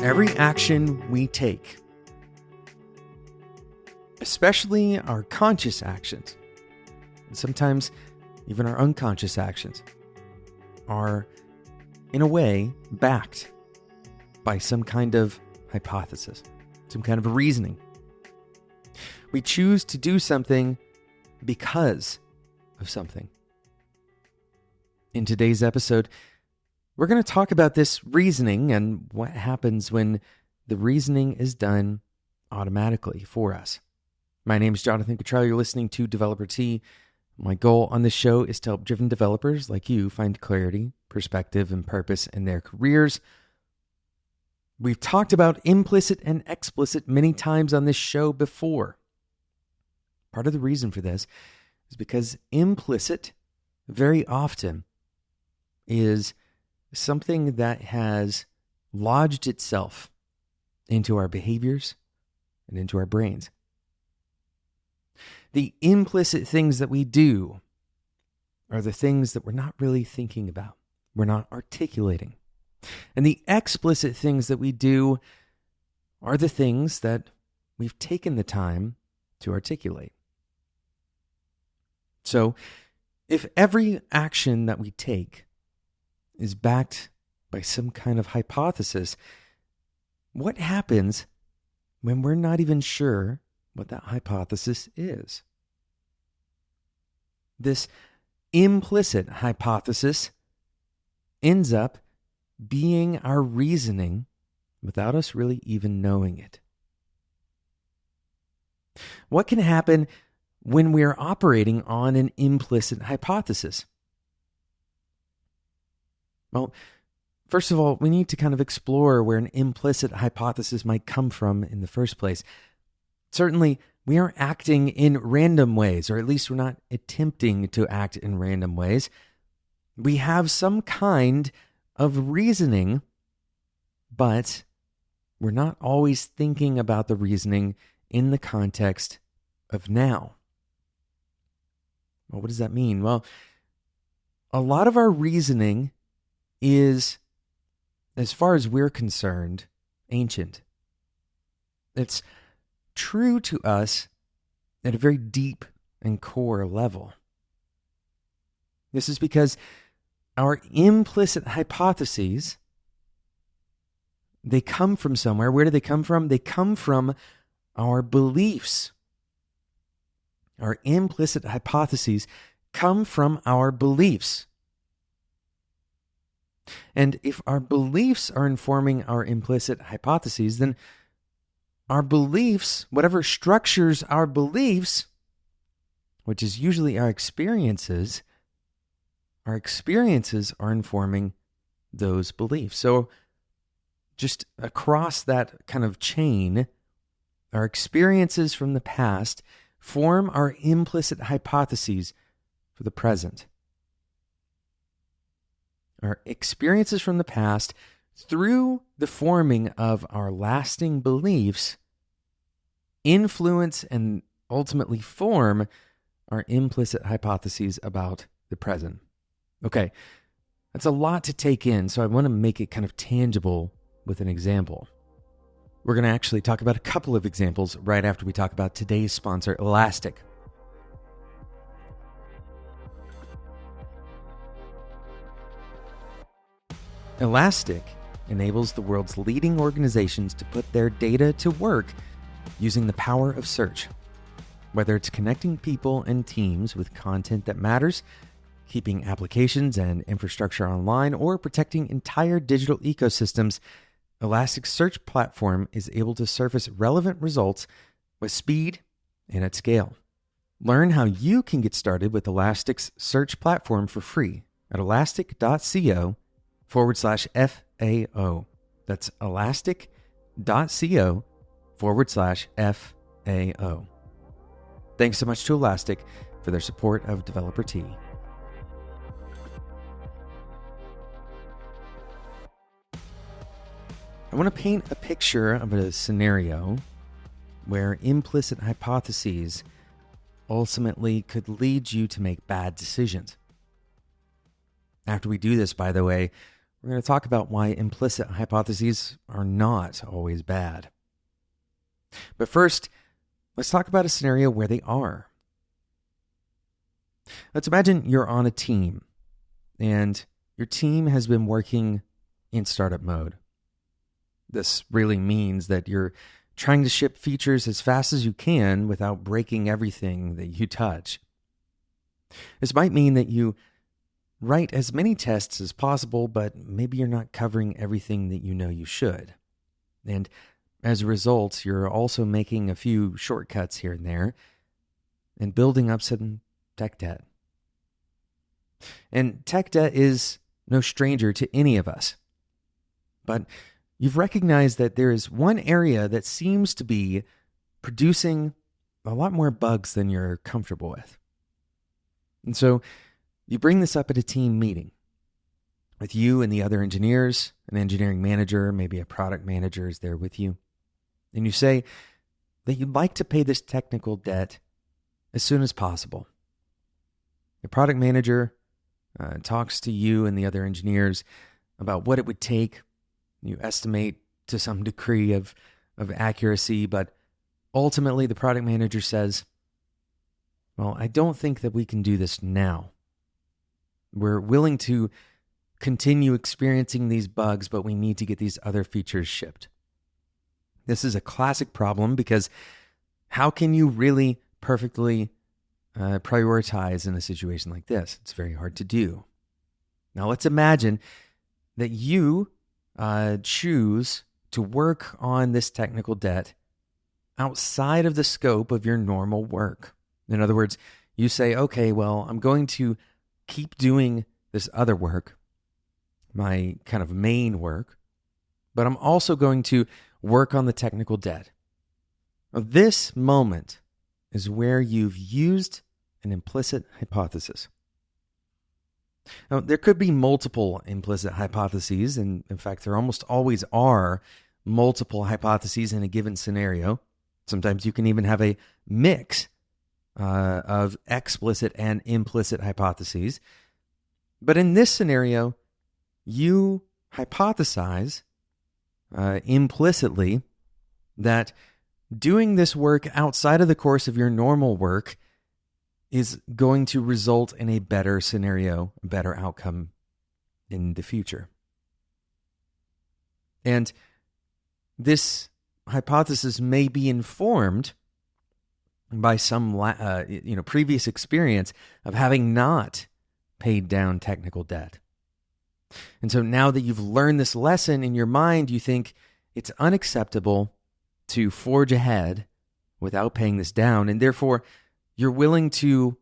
Every action we take, especially our conscious actions, and sometimes even our unconscious actions, are in a way backed by some kind of hypothesis, some kind of reasoning. We choose to do something because of something. In today's episode, we're going to talk about this reasoning and what happens when the reasoning is done automatically for us. My name is Jonathan Cottrell. You're listening to Developer T. My goal on this show is to help driven developers like you find clarity, perspective, and purpose in their careers. We've talked about implicit and explicit many times on this show before. Part of the reason for this is because implicit very often is something that has lodged itself into our behaviors and into our brains. The implicit things that we do are the things that we're not really thinking about. We're not articulating. And the explicit things that we do are the things that we've taken the time to articulate. So, if every action that we take is backed by some kind of hypothesis, what happens when we're not even sure what that hypothesis is? This implicit hypothesis ends up being our reasoning without us really even knowing it. What can happen when we are operating on an implicit hypothesis? Well, first of all, we need to kind of explore where an implicit hypothesis might come from in the first place. Certainly, we aren't acting in random ways, or at least we're not attempting to act in random ways. We have some kind of reasoning, but we're not always thinking about the reasoning in the context of now. Well, what does that mean? Well, a lot of our reasoning is, as far as we're concerned, ancient. It's true to us at a very deep and core level. This is because our implicit hypotheses, they come from somewhere. Where do they come from? They come from our beliefs. Our implicit hypotheses come from our beliefs. And if our beliefs are informing our implicit hypotheses, then our beliefs, whatever structures our beliefs, which is usually our experiences are informing those beliefs. So just across that kind of chain, our experiences from the past form our implicit hypotheses for the present. Our experiences from the past, through the forming of our lasting beliefs, influence and ultimately form our implicit hypotheses about the present. Okay, that's a lot to take in, so I want to make it kind of tangible with an example. We're going to actually talk about a couple of examples right after we talk about today's sponsor, Elastic. Elastic enables the world's leading organizations to put their data to work using the power of search. Whether it's connecting people and teams with content that matters, keeping applications and infrastructure online, or protecting entire digital ecosystems, Elastic's search platform is able to surface relevant results with speed and at scale. Learn how you can get started with Elastic's search platform for free at elastic.co/FAO. That's elastic.co/FAO. Thanks so much to Elastic for their support of Developer T. I want to paint a picture of a scenario where implicit hypotheses ultimately could lead you to make bad decisions. After we do this, by the way, we're going to talk about why implicit hypotheses are not always bad. But first, let's talk about a scenario where they are. Let's imagine you're on a team, and your team has been working in startup mode. This really means that you're trying to ship features as fast as you can without breaking everything that you touch. This might mean that you write as many tests as possible, but maybe you're not covering everything that you know you should. And as a result, you're also making a few shortcuts here and there and building up some tech debt. And tech debt is no stranger to any of us. But you've recognized that there is one area that seems to be producing a lot more bugs than you're comfortable with. And so you bring this up at a team meeting with you and the other engineers, an engineering manager, maybe a product manager is there with you. And you say that you'd like to pay this technical debt as soon as possible. The product manager talks to you and the other engineers about what it would take. You estimate to some degree of accuracy, but ultimately the product manager says, well, I don't think that we can do this now. We're willing to continue experiencing these bugs, but we need to get these other features shipped. This is a classic problem because how can you really perfectly prioritize in a situation like this? It's very hard to do. Now let's imagine that you choose to work on this technical debt outside of the scope of your normal work. In other words, you say, okay, well, I'm going to keep doing this other work, my kind of main work, but I'm also going to work on the technical debt. Now, this moment is where you've used an implicit hypothesis. Now, there could be multiple implicit hypotheses, and in fact, there almost always are multiple hypotheses in a given scenario. Sometimes you can even have a mix of explicit and implicit hypotheses. But in this scenario, you hypothesize implicitly that doing this work outside of the course of your normal work is going to result in a better scenario, a better outcome in the future. And this hypothesis may be informed by some previous experience of having not paid down technical debt. And so now that you've learned this lesson in your mind, you think it's unacceptable to forge ahead without paying this down, and therefore you're willing to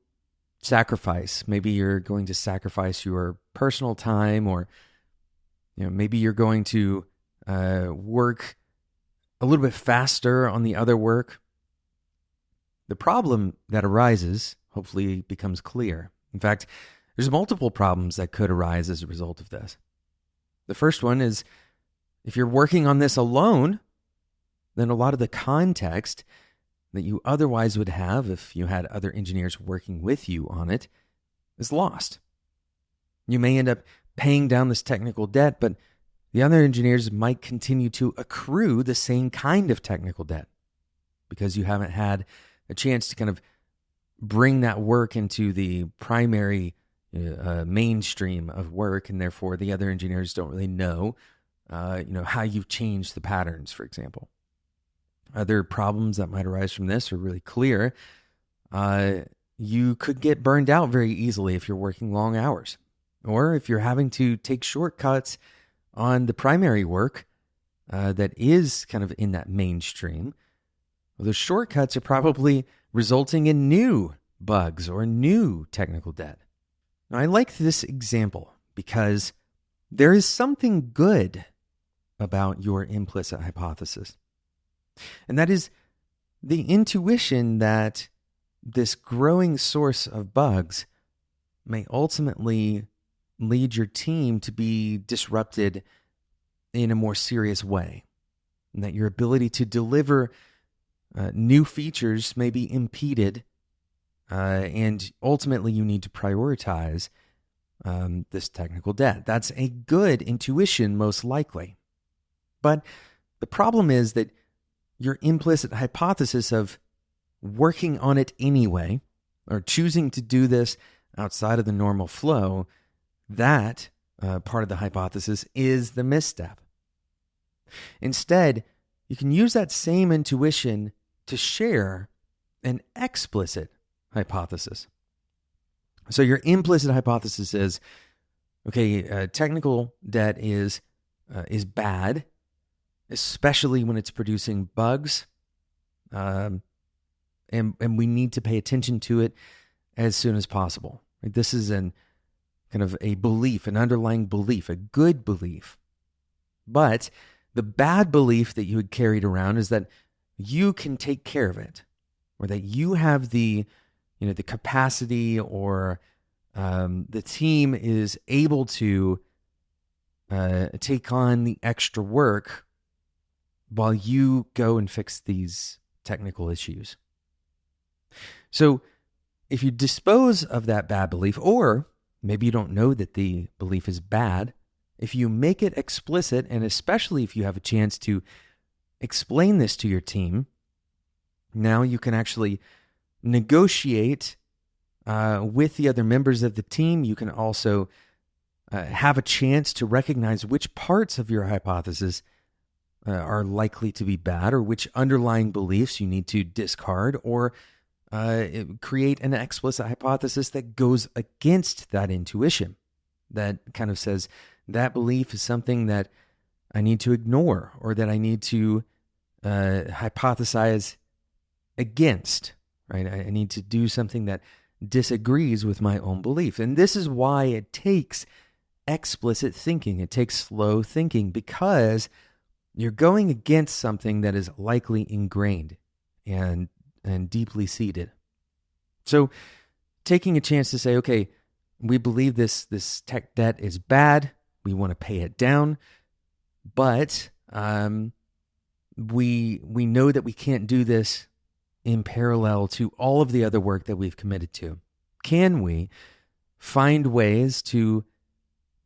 sacrifice. Maybe you're going to sacrifice your personal time, or maybe you're going to work a little bit faster on the other work. The problem that arises hopefully becomes clear. In fact, there's multiple problems that could arise as a result of this. The first one is if you're working on this alone, then a lot of the context that you otherwise would have if you had other engineers working with you on it is lost. You may end up paying down this technical debt, but the other engineers might continue to accrue the same kind of technical debt because you haven't had a chance to kind of bring that work into the primary mainstream of work, and therefore the other engineers don't really know, how you've changed the patterns, for example. Other problems that might arise from this are really clear. You could get burned out very easily if you're working long hours, or if you're having to take shortcuts on the primary work that is kind of in that mainstream. Well, those shortcuts are probably resulting in new bugs or new technical debt. Now, I like this example because there is something good about your implicit hypothesis. And that is the intuition that this growing source of bugs may ultimately lead your team to be disrupted in a more serious way, and that your ability to deliver new features may be impeded, and ultimately you need to prioritize this technical debt. That's a good intuition, most likely. But the problem is that your implicit hypothesis of working on it anyway, or choosing to do this outside of the normal flow, that part of the hypothesis is the misstep. Instead, you can use that same intuition to share an explicit hypothesis. So your implicit hypothesis is, okay, technical debt is bad, especially when it's producing bugs, and we need to pay attention to it as soon as possible. Right? This is kind of a belief, an underlying belief, a good belief. But the bad belief that you had carried around is that you can take care of it, or that you have the capacity, or the team is able to take on the extra work while you go and fix these technical issues. So if you dispose of that bad belief, or maybe you don't know that the belief is bad, if you make it explicit, and especially if you have a chance to explain this to your team, now you can actually negotiate with the other members of the team. You can also have a chance to recognize which parts of your hypothesis are likely to be bad, or which underlying beliefs you need to discard, or create an explicit hypothesis that goes against that intuition, that kind of says that belief is something that I need to ignore, or that I need to hypothesize against, right? I need to do something that disagrees with my own belief. And this is why it takes explicit thinking. It takes slow thinking, because you're going against something that is likely ingrained and deeply seated. So taking a chance to say, okay, we believe this tech debt is bad. We want to pay it down, but we know that we can't do this in parallel to all of the other work that we've committed to. Can we find ways to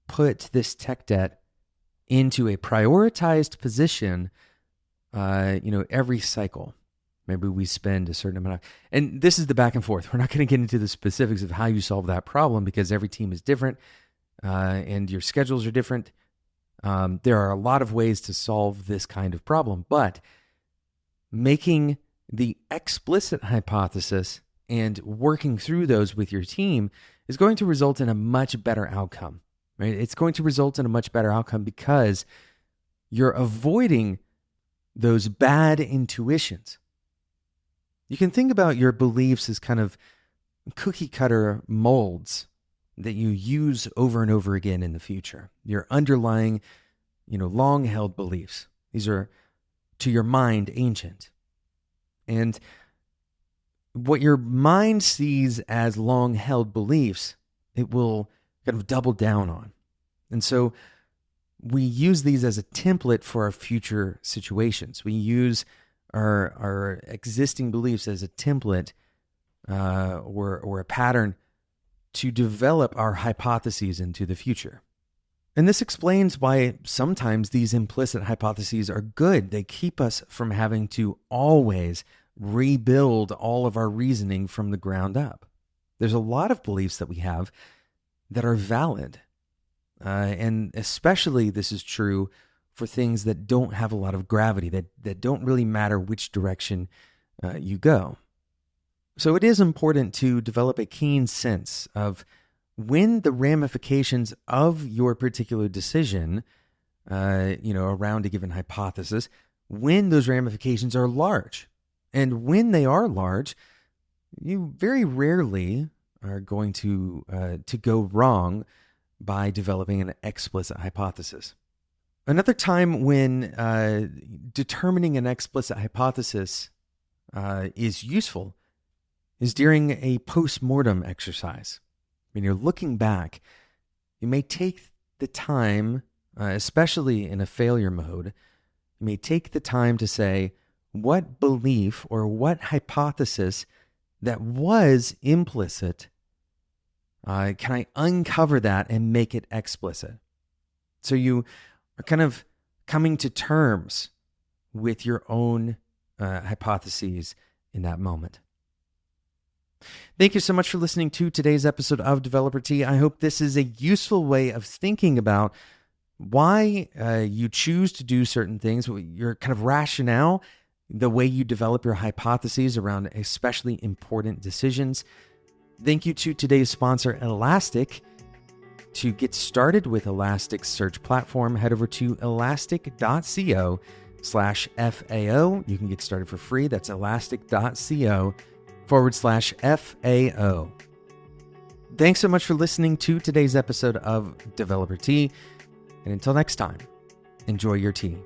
put this tech debt into a prioritized position, every cycle? Maybe we spend a certain amount of, and this is the back and forth. We're not going to get into the specifics of how you solve that problem, because every team is different, and your schedules are different. There are a lot of ways to solve this kind of problem, but making the explicit hypothesis and working through those with your team is going to result in a much better outcome, right? It's going to result in a much better outcome because you're avoiding those bad intuitions. You can think about your beliefs as kind of cookie cutter molds that you use over and over again in the future. Your underlying, long held beliefs. These are, to your mind, ancient. And what your mind sees as long held beliefs, it will kind of double down on. And so we use these as a template for our future situations. We use our existing beliefs as a template or a pattern to develop our hypotheses into the future. And this explains why sometimes these implicit hypotheses are good. They keep us from having to always rebuild all of our reasoning from the ground up. There's a lot of beliefs that we have that are valid. And especially this is true for things that don't have a lot of gravity, that don't really matter which direction you go. So it is important to develop a keen sense of when the ramifications of your particular decision, around a given hypothesis, when those ramifications are large. And when they are large, you very rarely are going to go wrong by developing an explicit hypothesis. Another time when determining an explicit hypothesis is useful is during a post-mortem exercise. When you're looking back, you may take the time, especially in a failure mode, you may take the time to say, what belief or what hypothesis that was implicit can I uncover that and make it explicit? So you are kind of coming to terms with your own hypotheses in that moment. Thank you so much for listening to today's episode of Developer Tea. I hope this is a useful way of thinking about why you choose to do certain things, your kind of rationale, the way you develop your hypotheses around especially important decisions. Thank you to today's sponsor, Elastic. To get started with Elastic's search platform, head over to elastic.co/FAO. You can get started for free. That's elastic.co/FAO. Thanks so much for listening to today's episode of Developer Tea. And until next time, enjoy your tea.